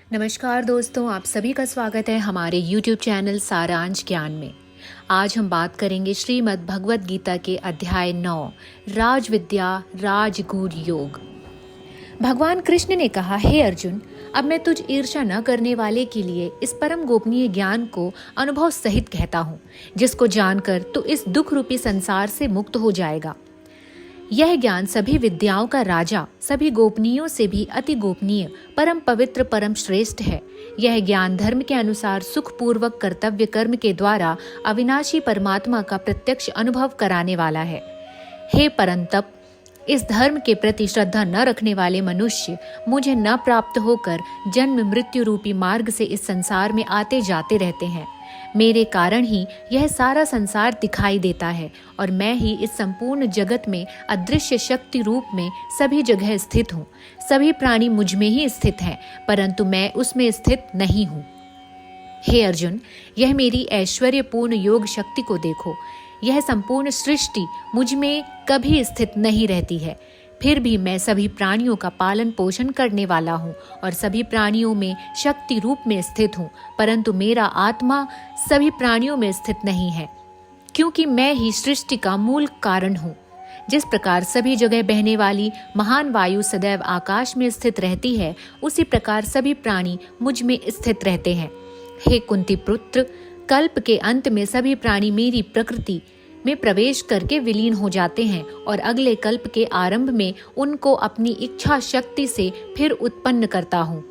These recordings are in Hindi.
नमस्कार दोस्तों, आप सभी का स्वागत है हमारे YouTube चैनल सारांश ज्ञान में। आज हम बात करेंगे श्रीमद् भगवत गीता के अध्याय 9 राज विद्या राजगुण योग। भगवान कृष्ण ने कहा, हे अर्जुन, अब मैं तुझ ईर्ष्या न करने वाले के लिए इस परम गोपनीय ज्ञान को अनुभव सहित कहता हूँ, जिसको जानकर तू इस दुख रूपी संसार से मुक्त हो जाएगा। यह ज्ञान सभी विद्याओं का राजा, सभी गोपनीयों से भी अति गोपनीय, परम पवित्र, परम श्रेष्ठ है। यह ज्ञान धर्म के अनुसार सुखपूर्वक कर्तव्य कर्म के द्वारा अविनाशी परमात्मा का प्रत्यक्ष अनुभव कराने वाला है। हे परंतप, इस धर्म के प्रति श्रद्धा न रखने वाले मनुष्य मुझे न प्राप्त होकर जन्म मृत्यु रूपी मार्ग से इस संसार में आते जाते रहते हैं। मेरे कारण ही यह सारा संसार दिखाई देता है और मैं ही इस संपूर्ण जगत में अदृश्य शक्ति रूप में सभी जगह स्थित हूँ। सभी प्राणी मुझ में ही स्थित हैं, परंतु मैं उसमें स्थित नहीं हूँ। हे अर्जुन, यह मेरी ऐश्वर्यपूर्ण योग शक्ति को देखो। यह संपूर्ण सृष्टि मुझ में कभी स्थित नहीं रहती है, फिर भी मैं सभी प्राणियों का पालन पोषण करने वाला हूँ और सभी प्राणियों में शक्ति रूप में स्थित हूँ, परंतु मेरा आत्मा सभी प्राणियों में स्थित नहीं है, क्योंकि मैं ही सृष्टि का मूल कारण हूँ। जिस प्रकार सभी जगह बहने वाली महान वायु सदैव आकाश में स्थित रहती है, उसी प्रकार सभी प्राणी मुझ में स्थित रहते हैं। हे कुंती पुत्र, कल्प के अंत में सभी प्राणी मेरी प्रकृति में प्रवेश करके विलीन हो जाते हैं और अगले कल्प के आरंभ में उनको अपनी इच्छा शक्ति से फिर उत्पन्न करता हूँ।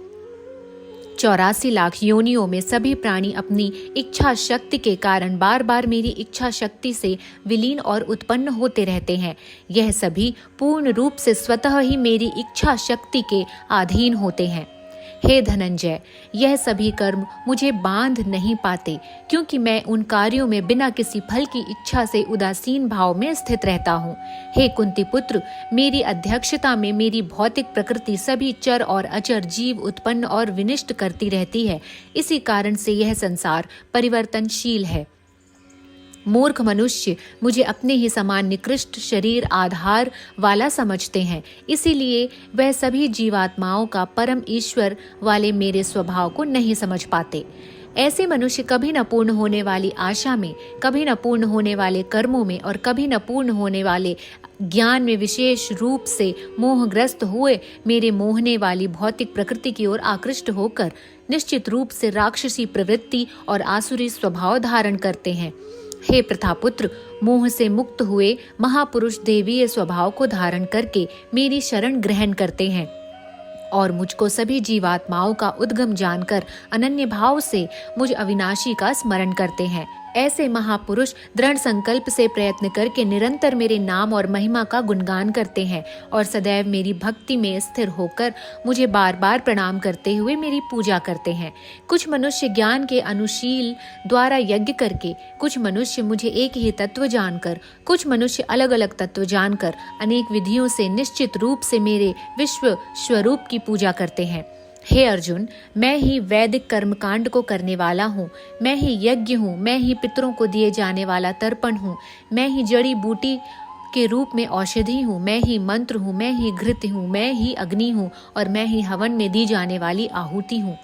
84 लाख योनियों में सभी प्राणी अपनी इच्छा शक्ति के कारण बार बार मेरी इच्छा शक्ति से विलीन और उत्पन्न होते रहते हैं। यह सभी पूर्ण रूप से स्वतः ही मेरी इच्छा शक्ति के अधीन होते हैं। हे धनंजय, यह सभी कर्म मुझे बांध नहीं पाते, क्योंकि मैं उन कार्यों में बिना किसी फल की इच्छा से उदासीन भाव में स्थित रहता हूँ। हे कुंती पुत्र, मेरी अध्यक्षता में मेरी भौतिक प्रकृति सभी चर और अचर जीव उत्पन्न और विनिष्ट करती रहती है। इसी कारण से यह संसार परिवर्तनशील है। मूर्ख मनुष्य मुझे अपने ही समान निकृष्ट शरीर आधार वाला समझते हैं, इसीलिए वह सभी जीवात्माओं का परम ईश्वर वाले मेरे स्वभाव को नहीं समझ पाते। ऐसे मनुष्य कभी न पूर्ण होने वाली आशा में, कभी न पूर्ण होने वाले कर्मों में और कभी न पूर्ण होने वाले ज्ञान में विशेष रूप से मोहग्रस्त हुए मेरे मोहने वाली भौतिक प्रकृति की ओर आकृष्ट होकर निश्चित रूप से राक्षसी प्रवृत्ति और आसुरी स्वभाव धारण करते हैं। हे प्रथापुत्र, मोह से मुक्त हुए महापुरुष देवीय स्वभाव को धारण करके मेरी शरण ग्रहण करते हैं और मुझको सभी जीवात्माओं का उद्गम जानकर अनन्य भाव से मुझ अविनाशी का स्मरण करते हैं। ऐसे महापुरुष दृढ़ संकल्प से प्रयत्न करके निरंतर मेरे नाम और महिमा का गुणगान करते हैं और सदैव मेरी भक्ति में स्थिर होकर मुझे बार बार प्रणाम करते हुए मेरी पूजा करते हैं। कुछ मनुष्य ज्ञान के अनुशील द्वारा यज्ञ करके, कुछ मनुष्य मुझे एक ही तत्व जानकर, कुछ मनुष्य अलग अलग तत्व जानकर अनेक विधियों से निश्चित रूप से मेरे विश्व स्वरूप की पूजा करते हैं। हे अर्जुन, मैं ही वैदिक कर्मकांड को करने वाला हूँ, मैं ही यज्ञ हूँ, मैं ही पितरों को दिए जाने वाला तर्पण हूँ, मैं ही जड़ी बूटी के रूप में औषधि हूँ, मैं ही मंत्र हूँ, मैं ही घृत हूँ, मैं ही अग्नि हूँ और मैं ही हवन में दी जाने वाली आहुति हूँ।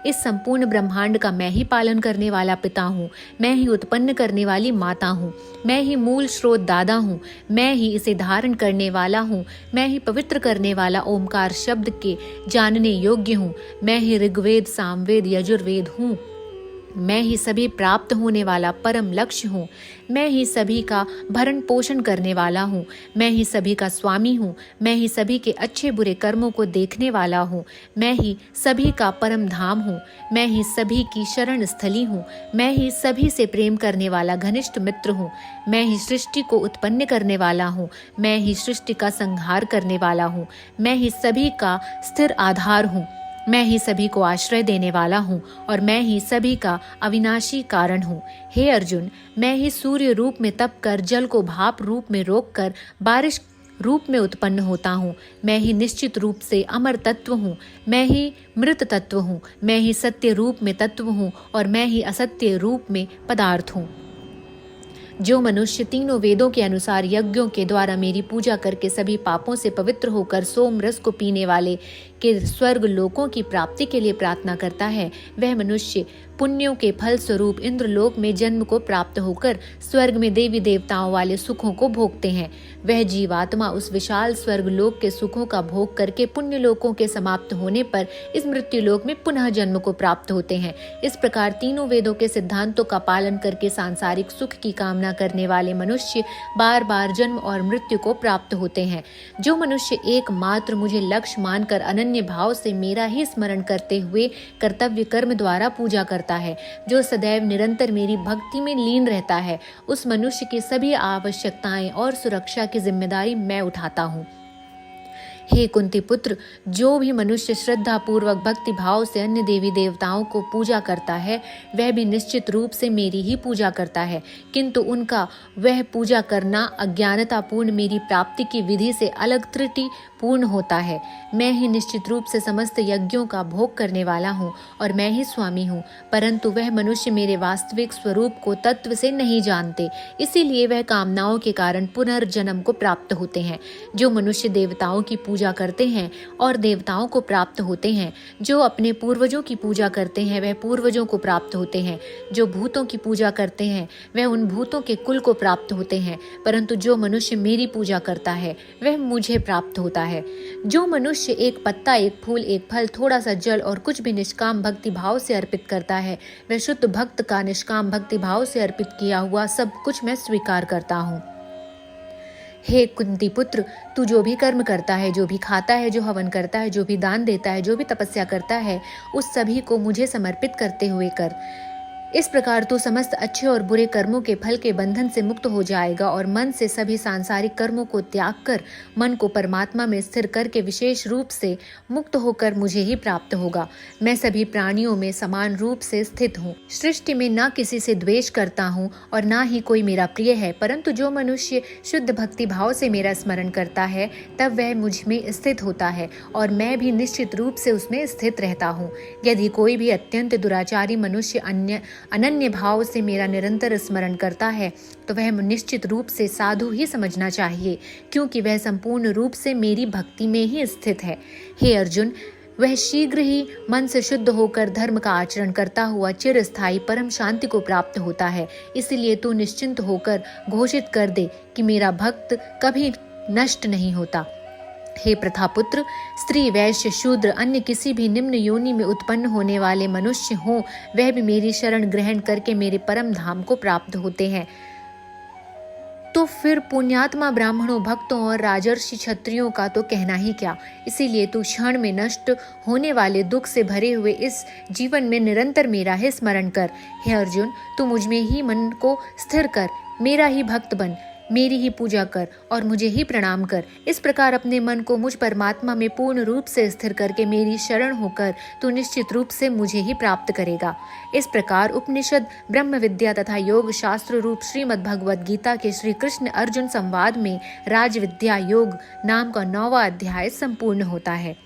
इस संपूर्ण ब्रह्मांड का मैं ही पालन करने वाला पिता हूँ, मैं ही उत्पन्न करने वाली माता हूँ, मैं ही मूल स्रोत दादा हूँ, मैं ही इसे धारण करने वाला हूँ, मैं ही पवित्र करने वाला ओमकार शब्द के जानने योग्य हूँ, मैं ही ऋग्वेद सामवेद यजुर्वेद हूँ, मैं ही सभी प्राप्त होने वाला परम लक्ष्य हूँ, मैं ही सभी का भरण पोषण करने वाला हूँ, मैं ही सभी का स्वामी हूँ, मैं ही सभी के अच्छे बुरे कर्मों को देखने वाला हूँ, मैं ही सभी का परम धाम हूँ, मैं ही सभी की शरण स्थली हूँ, मैं ही सभी से प्रेम करने वाला घनिष्ठ मित्र हूँ, मैं ही सृष्टि को उत्पन्न करने वाला हूँ, मैं ही सृष्टि का संहार करने वाला हूँ, मैं ही सभी का स्थिर आधार हूँ, मैं ही सभी को आश्रय देने वाला हूँ और मैं ही सभी का अविनाशी कारण हूँ। हे अर्जुन, मैं ही सूर्य रूप में तप कर जल को भाप रूप में रोककर बारिश रूप में उत्पन्न होता हूँ। मैं ही निश्चित रूप से अमर तत्व हूँ, मैं ही मृत तत्व हूँ, मैं ही सत्य रूप में तत्व हूँ और मैं ही असत्य रूप में पदार्थ हूँ। जो मनुष्य तीनों वेदों के अनुसार यज्ञों के द्वारा मेरी पूजा करके सभी पापों से पवित्र होकर सोम रस को पीने वाले के स्वर्ग लोकों की प्राप्ति के लिए प्रार्थना करता है, वह मनुष्य पुण्यों के फल स्वरूप इंद्रलोक में जन्म को प्राप्त होकर स्वर्ग में देवी देवताओं वाले सुखों को भोगते हैं। वह जीवात्मा उस विशाल स्वर्ग लोक के सुखों का भोग करके पुण्य लोकों के समाप्त होने पर इस मृत्यु लोक में पुनः जन्म को प्राप्त होते हैं। इस प्रकार तीनों वेदों के सिद्धांतों का पालन करके सांसारिक सुख की कामना करने वाले मनुष्य बार बार जन्म और मृत्यु को प्राप्त होते हैं। जो मनुष्य एकमात्र मुझे लक्ष्य मानकर अनन्य भाव से मेरा ही स्मरण करते हुए कर्तव्य कर्म द्वारा पूजा करता है, जो सदैव निरंतर मेरी भक्ति में लीन रहता है, उस मनुष्य की सभी आवश्यकताएं और सुरक्षा की जिम्मेदारी मैं उठाता हूँ। हे कुंती पुत्र, जो भी मनुष्य श्रद्धा पूर्वक भक्ति भाव से अन्य देवी देवताओं को पूजा करता है, वह भी निश्चित रूप से मेरी ही पूजा करता है, किंतु उनका वह पूजा करना अज्ञानतापूर्ण मेरी प्राप्ति की विधि से अलग त्रुटि पूर्ण होता है। मैं ही निश्चित रूप से समस्त यज्ञों का भोग करने वाला हूँ और मैं ही स्वामी हूँ, परंतु वह मनुष्य मेरे वास्तविक स्वरूप को तत्व से नहीं जानते, इसीलिए वह कामनाओं के कारण पुनर्जन्म को प्राप्त होते हैं। जो मनुष्य देवताओं की पूजा करते हैं और देवताओं को प्राप्त होते हैं, जो अपने पूर्वजों की पूजा करते हैं वह पूर्वजों को प्राप्त होते हैं, जो भूतों की पूजा करते हैं वह उन भूतों के कुल को प्राप्त होते हैं, परंतु जो मनुष्य मेरी पूजा करता है वह मुझे प्राप्त होता है। जो मनुष्य एक पत्ता, एक फूल, एक फल, थोड़ा सा जल और कुछ भी निष्काम भक्ति भाव से अर्पित करता है, वह शुद्ध भक्त का निष्काम भक्ति भाव से अर्पित किया हुआ सब कुछ मैं स्वीकार करता हूँ। हे कुंती पुत्र, तू जो भी कर्म करता है, जो भी खाता है, जो हवन करता है, जो भी दान देता है, जो भी तपस्या करता है, उस सभी को मुझे समर्पित करते हुए कर। इस प्रकार तू समस्त अच्छे और बुरे कर्मों के फल के बंधन से मुक्त हो जाएगा और मन से सभी सांसारिक कर्मों को त्याग कर मन को परमात्मा में स्थिर करके विशेष रूप से मुक्त होकर मुझे ही प्राप्त होगा। मैं सभी प्राणियों में समान रूप से स्थित हूँ। सृष्टि में ना किसी से द्वेष करता हूँ और ना ही कोई मेरा प्रिय है, परंतु जो मनुष्य शुद्ध भक्ति भाव से मेरा स्मरण करता है तब वह मुझ में स्थित होता है और मैं भी निश्चित रूप से उसमें स्थित रहता हूँ। यदि कोई भी अत्यंत दुराचारी मनुष्य अनन्य भाव से मेरा निरंतर स्मरण करता है तो वह निश्चित रूप से साधु ही समझना चाहिए, क्योंकि वह संपूर्ण रूप से मेरी भक्ति में ही स्थित है। हे अर्जुन, वह शीघ्र ही मन से शुद्ध होकर धर्म का आचरण करता हुआ चिरस्थायी परम शांति को प्राप्त होता है। इसलिए तू निश्चिंत होकर घोषित कर दे कि मेरा भक्त कभी नष्ट नहीं होता। हे प्रथापुत्र, स्त्री, वैश्य, शूद्र, अन्य किसी भी निम्न योनि में उत्पन्न होने वाले मनुष्य हों, वह भी मेरी शरण ग्रहण करके मेरे परम धाम को प्राप्त होते हैं। तो फिर पुण्यात्मा ब्राह्मणों, भक्तों और राजर्षि क्षत्रियों का तो कहना ही क्या। इसीलिए तू क्षण में नष्ट होने वाले दुख से भरे हुए इस जीवन में निरंतर मेरा ही स्मरण कर। हे अर्जुन, तू मुझ में ही मन को स्थिर कर, मेरा ही भक्त बन, मेरी ही पूजा कर और मुझे ही प्रणाम कर। इस प्रकार अपने मन को मुझ परमात्मा में पूर्ण रूप से स्थिर करके मेरी शरण होकर तू निश्चित रूप से मुझे ही प्राप्त करेगा। इस प्रकार उपनिषद, ब्रह्म विद्या तथा योग शास्त्र रूप श्रीमद् भगवद गीता के श्री कृष्ण अर्जुन संवाद में राज विद्या योग नाम का 9वां अध्याय संपूर्ण होता है।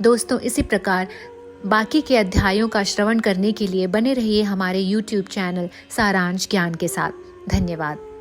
दोस्तों, इसी प्रकार बाकी के अध्यायों का श्रवण करने के लिए बने रहिए हमारे YouTube चैनल सारांश ज्ञान के साथ। धन्यवाद।